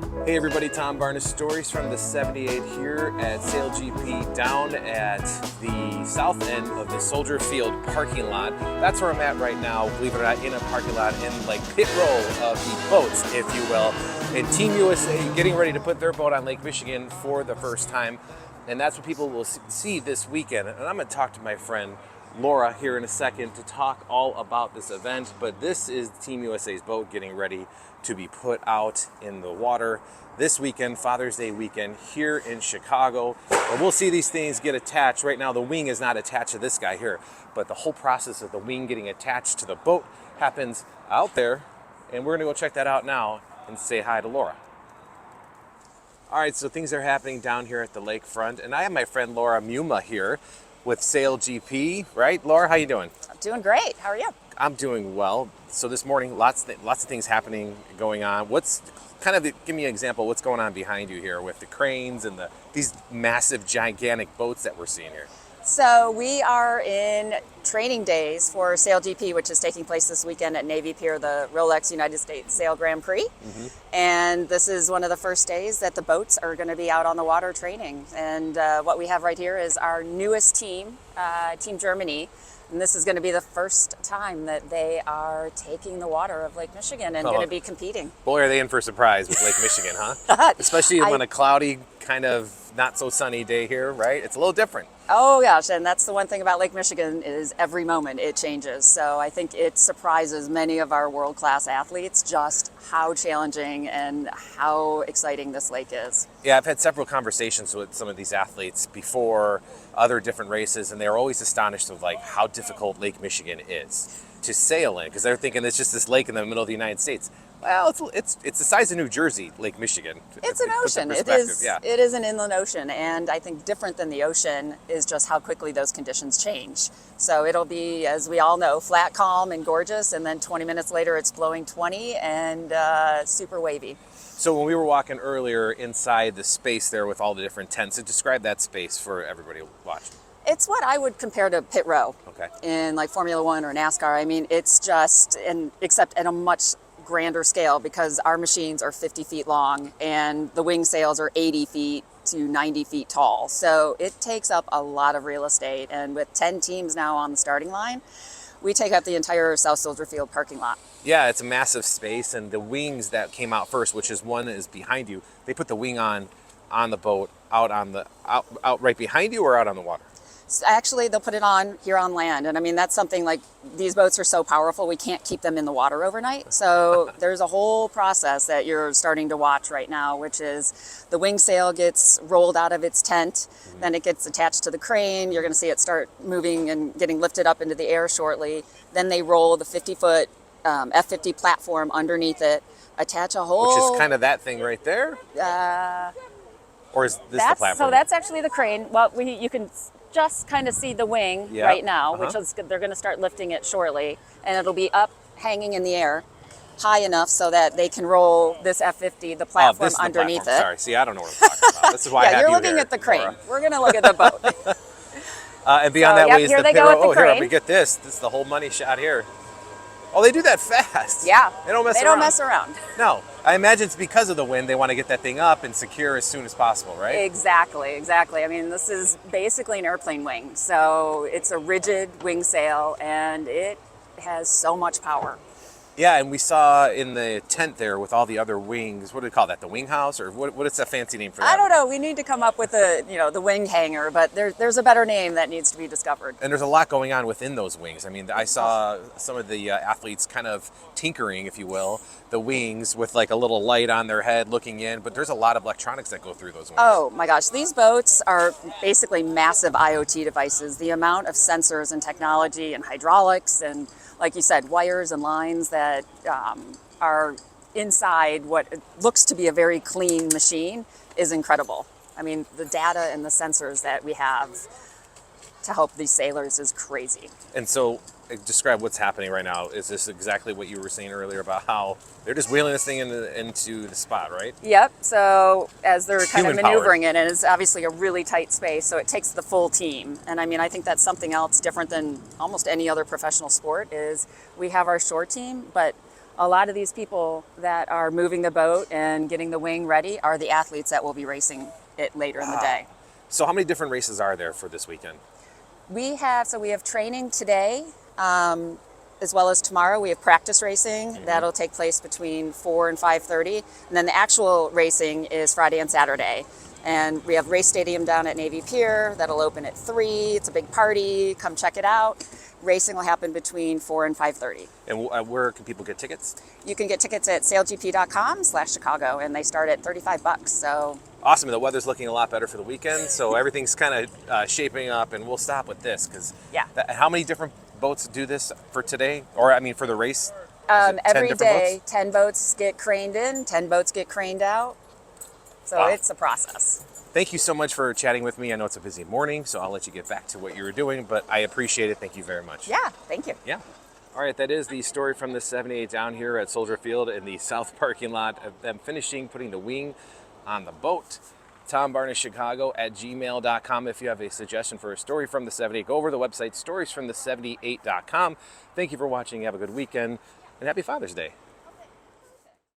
Hey everybody, Tom Barnes Stories from the 78 here at SailGP down at the south end of the Soldier Field parking lot. That's where I'm at right now, believe it or not, in a parking lot in like pit row of the boats, if you will. And Team USA getting ready to put their boat on Lake Michigan for the first time. And that's what people will see this weekend. And I'm gonna talk to my friend Laura here in a second to talk all about this event, but this is Team USA's boat getting ready to be put out in the water this weekend, Father's Day weekend here in Chicago. And we'll see these things get attached. Right now the wing is not attached to this guy here, but the whole process of the wing getting attached to the boat happens out there, and we're gonna go check that out now and say hi to Laura. All right, so things are happening down here at the lakefront, and I have my friend Laura Muma here with SailGP, right? Laura, how you doing? I'm doing great. How are you? I'm doing well. So this morning, lots of things happening, going on. What's give me an example, what's going on behind you here with the cranes and these massive, gigantic boats that we're seeing here? So we are in training days for SailGP, which is taking place this weekend at Navy Pier, the Rolex U.S. Sail Grand Prix. Mm-hmm. And this is one of the first days that the boats are going to be out on the water training. And what we have right here is our newest team, Team Germany. And this is going to be the first time that they are taking the water of Lake Michigan and going to be competing. Boy, are they in for a surprise with Lake Michigan, huh? Especially on a cloudy, kind of not so sunny day here, right? It's a little different. Oh gosh, and that's the one thing about Lake Michigan is every moment it changes. So I think it surprises many of our world-class athletes just how challenging and how exciting this lake is. Yeah, I've had several conversations with some of these athletes before other different races, and they're always astonished of like how difficult Lake Michigan is to sail in, because they're thinking it's just this lake in the middle of the United States. Well, it's the size of New Jersey, Lake Michigan. It's an ocean. It is. Yeah. It is an inland ocean, and I think different than the ocean is just how quickly those conditions change. So it'll be, as we all know, flat, calm, and gorgeous, and then 20 minutes later it's blowing 20 and super wavy. So when we were walking earlier inside the space there with all the different tents, so describe that space for everybody watching. It's what I would compare to pit row. Okay. In like Formula One or NASCAR. I mean, it's just, except at a much grander scale, because our machines are 50 feet long and the wing sails are 80 feet to 90 feet tall. So it takes up a lot of real estate. And with 10 teams now on the starting line, we take up the entire South Soldier Field parking lot. Yeah, it's a massive space, and the wings that came out first, which is one is behind you, they put the wing on the boat out right behind you or out on the water? Actually, they'll put it on here on land. And I mean, that's something like these boats are so powerful, we can't keep them in the water overnight. So there's a whole process that you're starting to watch right now, which is the wing sail gets rolled out of its tent, then it gets attached to the crane. You're going to see it start moving and getting lifted up into the air shortly. Then they roll the 50-foot F-50 platform underneath it, attach a whole... Which is kind of that thing right there? Or is this the platform? So that's actually the crane. Well, you can just kind of see the wing right now, which is, they're going to start lifting it shortly, and it'll be up hanging in the air high enough so that they can roll this F-50, the platform underneath it. Sorry, see, I don't know what I'm talking about. This is why I have you're you looking here, at the crane. Laura. We're going to look at the boat. And beyond that way is here the they go with the crane. Here, let me get this. This is the whole money shot here. Oh, they do that fast. Yeah. They don't mess around. No. I imagine it's because of the wind. They want to get that thing up and secure as soon as possible, right? Exactly. I mean, this is basically an airplane wing. So it's a rigid wing sail, and it has so much power. Yeah, and we saw in the tent there with all the other wings, what do we call that, the wing house? Or what is that fancy name for that? I don't know. We need to come up with the wing hanger, but there's a better name that needs to be discovered. And there's a lot going on within those wings. I mean, I saw some of the athletes kind of tinkering, if you will, the wings with like a little light on their head looking in, but there's a lot of electronics that go through those wings. Oh my gosh, these boats are basically massive IoT devices. The amount of sensors and technology and hydraulics and, like you said, wires and lines that are inside what looks to be a very clean machine is incredible. I mean, the data and the sensors that we have to help these sailors is crazy. And so describe what's happening right now. Is this exactly what you were saying earlier about how they're just wheeling this thing into the spot, right? Yep. So as they're kind of maneuvering Human-powered. it, and it's obviously a really tight space, so it takes the full team. And I mean, I think that's something else different than almost any other professional sport is we have our shore team, but a lot of these people that are moving the boat and getting the wing ready are the athletes that will be racing it later in the day. So how many different races are there for this weekend? We have training today, as well as tomorrow. We have practice racing that'll take place between 4 and 5:30, and then the actual racing is Friday and Saturday. And we have race stadium down at Navy Pier that'll open at 3. It's a big party. Come check it out. Racing will happen between 4 and 5:30. And where can people get tickets? You can get tickets at SailGP.com/Chicago, and they start at $35. So Awesome. And the weather's looking a lot better for the weekend, so everything's kind of shaping up. And we'll stop with this because how many different boats do this for today? Or I mean, for the race? Every day, 10 boats get craned in, 10 boats get craned out. So it's a process. Thank you so much for chatting with me. I know it's a busy morning, so I'll let you get back to what you were doing, but I appreciate it. Thank you very much. Yeah, thank you. Yeah. All right, that is the story from the 78 down here at Soldier Field in the south parking lot of them finishing putting the wing on the boat. TomBarnesChicago@gmail.com. If you have a suggestion for a story from the 78, go over to the website storiesfromthe78.com. Thank you for watching. Have a good weekend, and happy Father's Day.